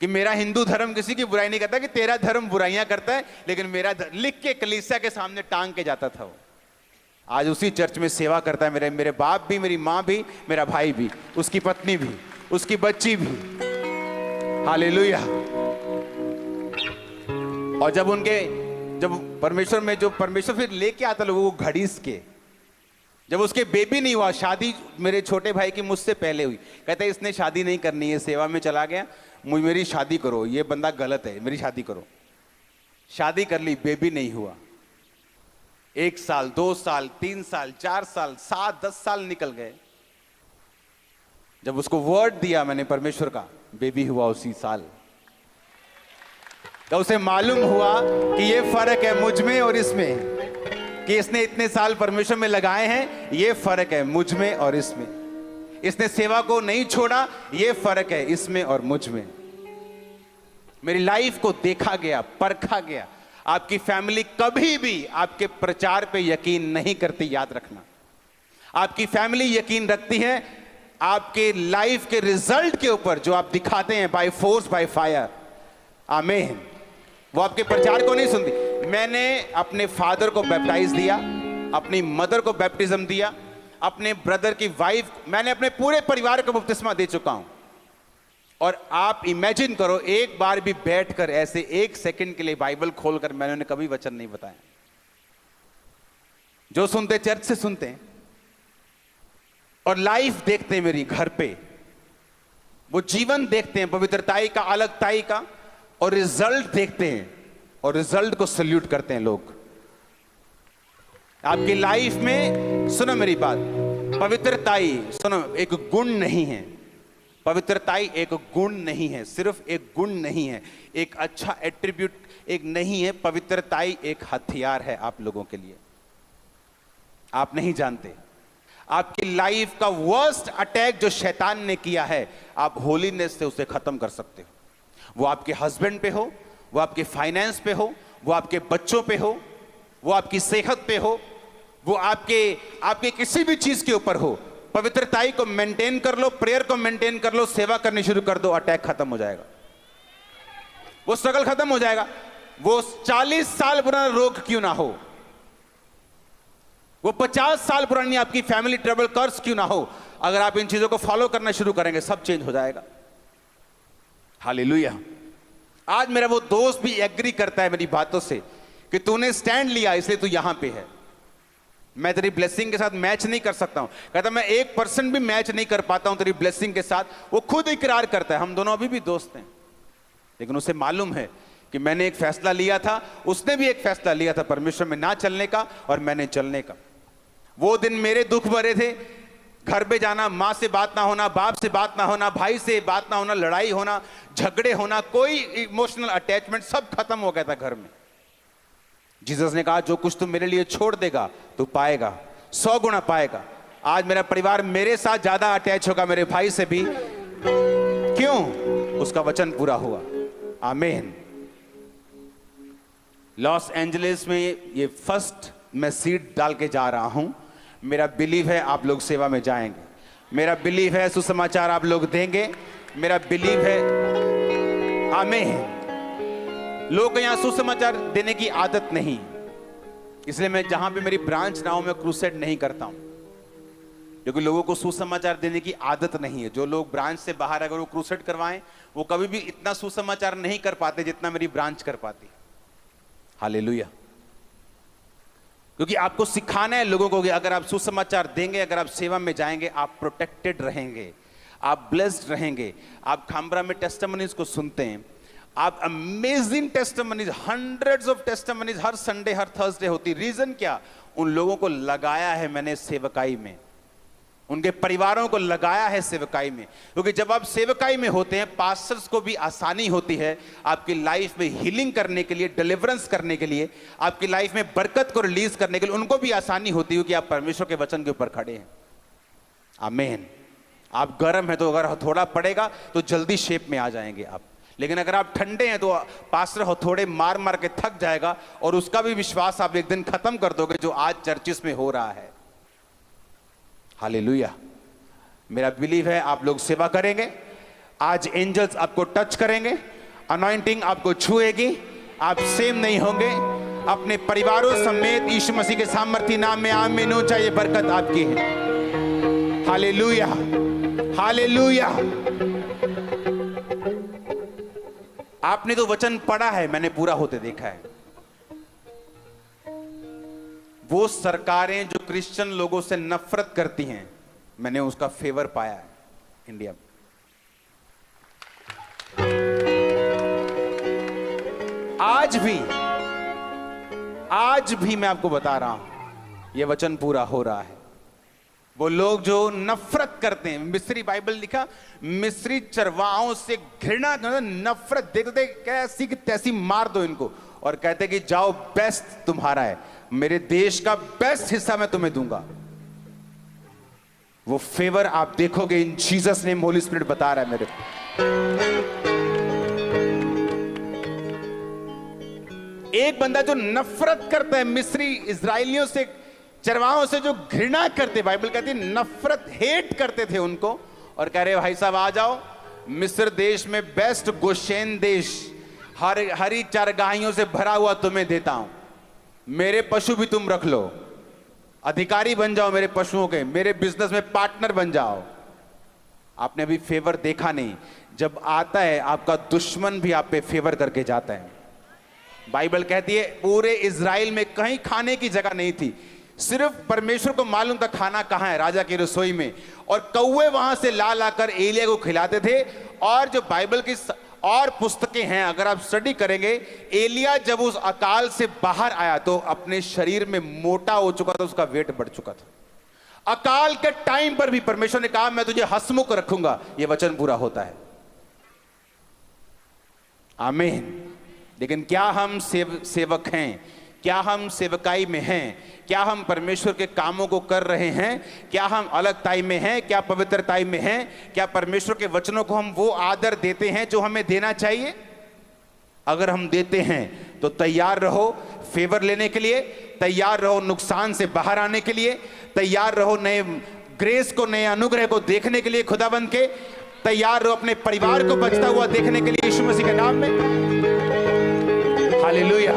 कि मेरा हिंदू धर्म किसी की बुराई नहीं करता, कि तेरा धर्म बुराइयां करता है, लेकिन मेरा लिख के कलीसिया के सामने टांग के जाता था वो। आज उसी चर्च में सेवा करता है मेरे बाप भी, मेरी माँ भी, मेरा भाई भी, उसकी पत्नी भी, उसकी बच्ची भी। हालेलुया। और जब परमेश्वर में, जो परमेश्वर फिर लेके आता लोगों को घड़ीस के, जब उसके बेबी नहीं हुआ, शादी मेरे छोटे भाई की मुझसे पहले हुई, कहते इसने शादी नहीं करनी है, सेवा में चला गया, मेरी शादी करो, ये बंदा गलत है, मेरी शादी करो। शादी कर ली, बेबी नहीं हुआ। 1 साल, 2 साल, 3 साल, 4 साल, 7, 10 साल निकल गए। जब उसको वर्ड दिया मैंने परमेश्वर का, बेबी हुआ उसी साल। तो उसे मालूम हुआ कि ये फर्क है मुझ में और इसमें, कि इसने इतने साल परमेश्वर में लगाए हैं, ये फर्क है मुझ में और इसमें। इसने सेवा को नहीं छोड़ा, ये फर्क है इसमें और मुझ में। मेरी लाइफ को देखा गया, परखा गया। आपकी फैमिली कभी भी आपके प्रचार पे यकीन नहीं करती, याद रखना। आपकी फैमिली यकीन रखती है आपके लाइफ के रिजल्ट के ऊपर, जो आप दिखाते हैं बाय फोर्स बाय फायर। आमीन। वो आपके प्रचार को नहीं सुनती। मैंने अपने फादर को बैप्टाइज दिया, अपनी मदर को बैप्टिज्म दिया, अपने ब्रदर की वाइफ, मैंने अपने पूरे परिवार को बपतिस्मा दे चुका हूं। और आप इमेजिन करो, एक बार भी बैठकर ऐसे 1 सेकंड के लिए बाइबल खोलकर मैंने उन्हें कभी वचन नहीं बताया। जो सुनते चर्च से सुनते हैं और लाइफ देखते हैं मेरी घर पे, वो जीवन देखते हैं पवित्रताई का, अलगताई का, और रिजल्ट देखते हैं और रिजल्ट को सल्यूट करते हैं लोग। आपकी लाइफ में, सुनो मेरी बात, पवित्रताई, सुनो, एक गुण नहीं है। पवित्रताई एक गुण नहीं है, सिर्फ एक गुण नहीं है, एक अच्छा एट्रीब्यूट एक नहीं है। पवित्रताई एक हथियार है आप लोगों के लिए। आप नहीं जानते, आपकी लाइफ का वर्स्ट अटैक जो शैतान ने किया है, आप होलीनेस से उसे खत्म कर सकते हो। वो आपके हस्बैंड पे हो, वो आपके फाइनेंस पे हो, वो आपके बच्चों पे हो, वो आपकी सेहत पे हो, वो आपके किसी भी चीज के ऊपर हो। पवित्रताई को मेंटेन कर लो, प्रेयर को मेंटेन कर लो, सेवा करनी शुरू कर दो, अटैक खत्म हो जाएगा, वो स्ट्रगल खत्म हो जाएगा। वो 40 साल पुराना रोग क्यों ना हो, वो 50 साल पुरानी आपकी फैमिली ट्रबल कर्स क्यों ना हो, अगर आप इन चीजों को फॉलो करना शुरू करेंगे, सब चेंज हो जाएगा। हालेलुया। आज मेरा वो दोस्त भी एग्री करता है मेरी बातों से कि तूने स्टैंड लिया इसलिए तू यहां पे है। मैं तेरी ब्लेसिंग के साथ मैच नहीं कर सकता हूं। कहता मैं 1% भी मैच नहीं कर पाता हूं तेरी ब्लेसिंग के साथ। वो खुद इकरार करता है। हम दोनों अभी भी दोस्त हैं, लेकिन उसे मालूम है कि मैंने एक फैसला लिया था, उसने भी एक फैसला लिया था परमेश्वर में ना चलने का, और मैंने चलने का। वो दिन मेरे दुख भरे थे। घर पे जाना, माँ से बात ना होना, बाप से बात ना होना, भाई से बात ना होना, लड़ाई होना, झगड़े होना, कोई इमोशनल अटैचमेंट सब खत्म हो गया था घर में। जीसस ने कहा जो कुछ तू मेरे लिए छोड़ देगा तू पाएगा, 100 गुना पाएगा। आज मेरा परिवार मेरे साथ ज्यादा अटैच होगा, मेरे भाई से भी। क्यों? उसका वचन पूरा हुआ। आमीन। लॉस एंजलिस में ये फर्स्ट मैं सीट डाल के जा रहा हूं। मेरा बिलीव है आप लोग सेवा में जाएंगे, मेरा बिलीव है सुसमाचार आप लोग देंगे, मेरा बिलीव है। आमीन। लोग यहां सुसमाचार देने की आदत नहीं, इसलिए मैं जहां पे मेरी ब्रांच ना हो मैं क्रूसेड नहीं करता हूं, क्योंकि लोगों को सुसमाचार देने की आदत नहीं है। जो लोग ब्रांच से बाहर अगर वो क्रूसेड करवाएं, वो कभी भी इतना सुसमाचार नहीं कर पाते जितना मेरी ब्रांच कर पाती। हालेलुया। क्योंकि आपको सिखाना है लोगों को कि अगर आप सुसमाचार देंगे, अगर आप सेवा में जाएंगे, आप प्रोटेक्टेड रहेंगे, आप ब्लेस्ड रहेंगे। आप खामबरा में टेस्टिमनीज को सुनते हैं, आप amazing testimonies, hundreds of testimonies her Sunday her Thursday होती। रीजन क्या? उन लोगों को लगाया है मैंने सेवकाई में, उनके परिवारों को लगाया है सेवकाई में। क्योंकि जब आप सेवकाई में होते हैं, पास्टर्स को भी आसानी होती है आपकी लाइफ में हीलिंग करने के लिए, डिलीवरेंस करने के लिए, आपकी लाइफ में बरकत को रिलीज करने के लिए उनको भी आसानी होती है कि आप परमेश्वर के वचन के ऊपर खड़े हैं। आमीन। आप गर्म है तो अगर हथौड़ा पड़ेगा तो जल्दी शेप में आ जाएंगे आप, लेकिन अगर आप ठंडे हैं तो पास्टर हथौड़े मार मार के थक जाएगा, और उसका भी विश्वास आप एक दिन खत्म कर दोगे, जो आज चर्चिस में हो रहा है। हालेलुया। मेरा बिलीव है आप लोग सेवा करेंगे। आज एंजल्स आपको टच करेंगे, अनॉइंटिंग आपको छुएगी, आप सेम नहीं होंगे। अपने परिवारों समेत यीशु मसीह के सामर्थी नाम में आमीन हो। चाहिए बरकत आपकी है। Hallelujah, hallelujah. आपने तो वचन पढ़ा है, मैंने पूरा होते देखा है। वो सरकारें जो क्रिश्चियन लोगों से नफरत करती हैं, मैंने उसका फेवर पाया है इंडिया में। आज भी मैं आपको बता रहा हूं, यह वचन पूरा हो रहा है। वो लोग जो नफरत करते हैं, मिस्री बाइबल लिखा, मिस्री चरवाहों से घृणा, नफरत, देखते कैसी की तैसी मार दो इनको, और कहते कि जाओ बेस्ट तुम्हारा है, मेरे देश का बेस्ट हिस्सा मैं तुम्हें दूंगा। वो फेवर आप देखोगे इन जीसस नेम। होली स्पिरिट बता रहा है मेरे को। एक बंदा जो नफरत करता है मिस्री इजराइलियों से, चरवाहों से जो घृणा करते, बाइबल कहती है नफरत, हेट करते थे उनको, और कह रहे भाई साहब आ जाओ, मिस्र देश में बेस्ट गोशेन देश, हरी चारगाहियों से भरा हुआ तुम्हें देता हूं, मेरे पशु भी तुम रख लो, अधिकारी बन जाओ मेरे पशुओं के, मेरे बिजनेस में पार्टनर बन जाओ। आपने अभी फेवर देखा नहीं, जब आता है आपका दुश्मन भी आप पे फेवर करके जाता है। बाइबल कहती है पूरे इजराइल में कहीं खाने की जगह नहीं थी, सिर्फ परमेश्वर को मालूम था खाना कहां है, राजा की रसोई में, और कौवे वहां से ला लाकर एलिया को खिलाते थे। और जो बाइबल की और पुस्तकें हैं, अगर आप स्टडी करेंगे, एलिया जब उस अकाल से बाहर आया तो अपने शरीर में मोटा हो चुका था, उसका वेट बढ़ चुका था। अकाल के टाइम पर भी परमेश्वर ने कहा मैं तुझे हंसमुख रखूंगा, यह वचन पूरा होता है। आमीन। लेकिन क्या हम सेवक हैं? क्या हम सेवकाई में हैं? क्या हम परमेश्वर के कामों को कर रहे हैं? क्या हम अलगताई में हैं? क्या पवित्रताई में हैं? क्या परमेश्वर के वचनों को हम वो आदर देते हैं जो हमें देना चाहिए? अगर हम देते हैं तो तैयार रहो फेवर लेने के लिए, तैयार रहो नुकसान से बाहर आने के लिए, तैयार रहो नए ग्रेस को, नए अनुग्रह को देखने के लिए खुदाबंद के, तैयार रहो अपने परिवार को बचता हुआ देखने के लिए यीशु मसीह के नाम में। हालेलुया।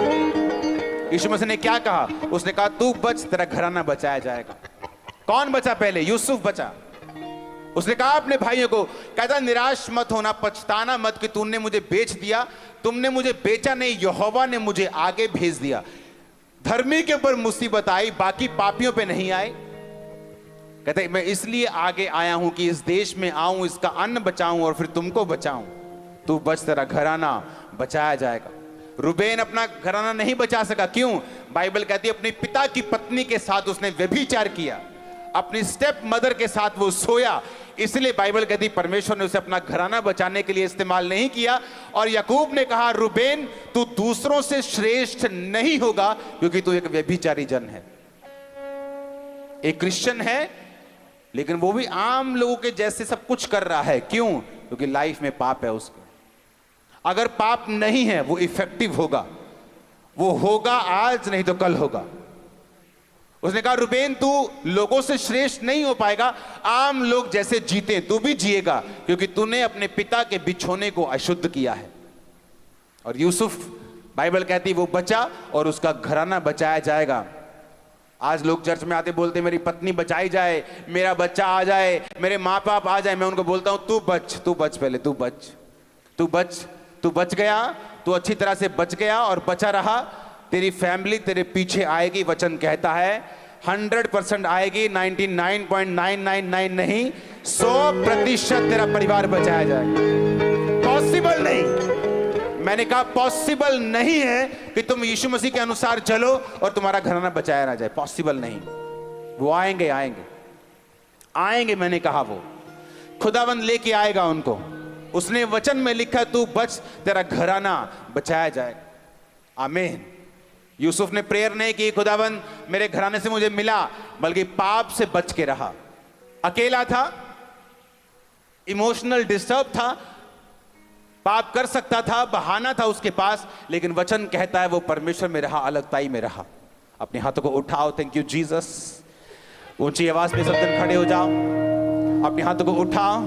यीशु मसीह ने क्या कहा? उसने कहा तू बच, तेरा घराना बचाया जाएगा। कौन बचा पहले? यूसुफ बचा। उसने कहा अपने भाइयों को, कहता निराश मत होना, पछताना मत कि तुमने मुझे बेच दिया, तुमने मुझे बेचा नहीं, यहोवा ने मुझे आगे भेज दिया। धर्मी के ऊपर मुसीबत आई, बाकी पापियों पे नहीं आए। कहते मैं इसलिए आगे आया हूं कि इस देश में आऊं, इसका अन्न बचाऊं और फिर तुमको बचाऊं। तू बच, तेरा घराना बचाया जाएगा। रूबेन अपना घराना नहीं बचा सका, क्यों? बाइबल कहती है अपने पिता की पत्नी के साथ उसने व्यभिचार किया, अपनी स्टेप मदर के साथ वो सोया। इसलिए बाइबल कहती परमेश्वर ने उसे अपना घराना बचाने के लिए इस्तेमाल नहीं किया। और याकूब ने कहा रूबेन तू दूसरों से श्रेष्ठ नहीं होगा, क्योंकि तू एक व्यभिचारी जन है। एक क्रिश्चियन है, लेकिन वो भी आम लोगों के जैसे सब कुछ कर रहा है। क्यों? क्योंकि लाइफ में पाप है उसके। अगर पाप नहीं है वो इफेक्टिव होगा, वो होगा आज नहीं तो कल होगा। उसने कहा रूबेन तू लोगों से श्रेष्ठ नहीं हो पाएगा, आम लोग जैसे जीते तू भी जिएगा, क्योंकि तूने अपने पिता के बिछोने को अशुद्ध किया है। और यूसुफ, बाइबल कहती वो बचा और उसका घराना बचाया जाएगा। आज लोग चर्च में आते बोलते मेरी पत्नी बचाई जाए, मेरा बच्चा आ जाए, मेरे माँ बाप आ जाए। मैं उनको बोलता हूं तू बच पहले, तू बच गया, तू अच्छी तरह से बच गया और बचा रहा, तेरी फैमिली तेरे पीछे आएगी। वचन कहता है 100% आएगी, 99.999 नहीं, 100% तेरा परिवार बचाया जाएगा। पॉसिबल नहीं, मैंने कहा पॉसिबल नहीं है कि तुम यीशु मसीह के अनुसार चलो और तुम्हारा घराना बचाया ना जाए। पॉसिबल नहीं। वो आएंगे, मैंने कहा वो खुदावंद लेके आएगा उनको। उसने वचन में लिखा तू बच, तेरा घराना बचाया जाएगा। आमीन। यूसुफ ने प्रेयर नहीं की खुदावंद मेरे घराने से मुझे मिला, बल्कि पाप से बच के रहा। अकेला था, इमोशनल डिस्टर्ब था, पाप कर सकता था, बहाना था उसके पास, लेकिन वचन कहता है वो परमेश्वर में रहा, अलगताई में रहा। अपने हाथों को उठाओ, थैंक यू जीसस। ऊंची आवाज में सब जन खड़े हो जाओ, अपने हाथों को उठाओ।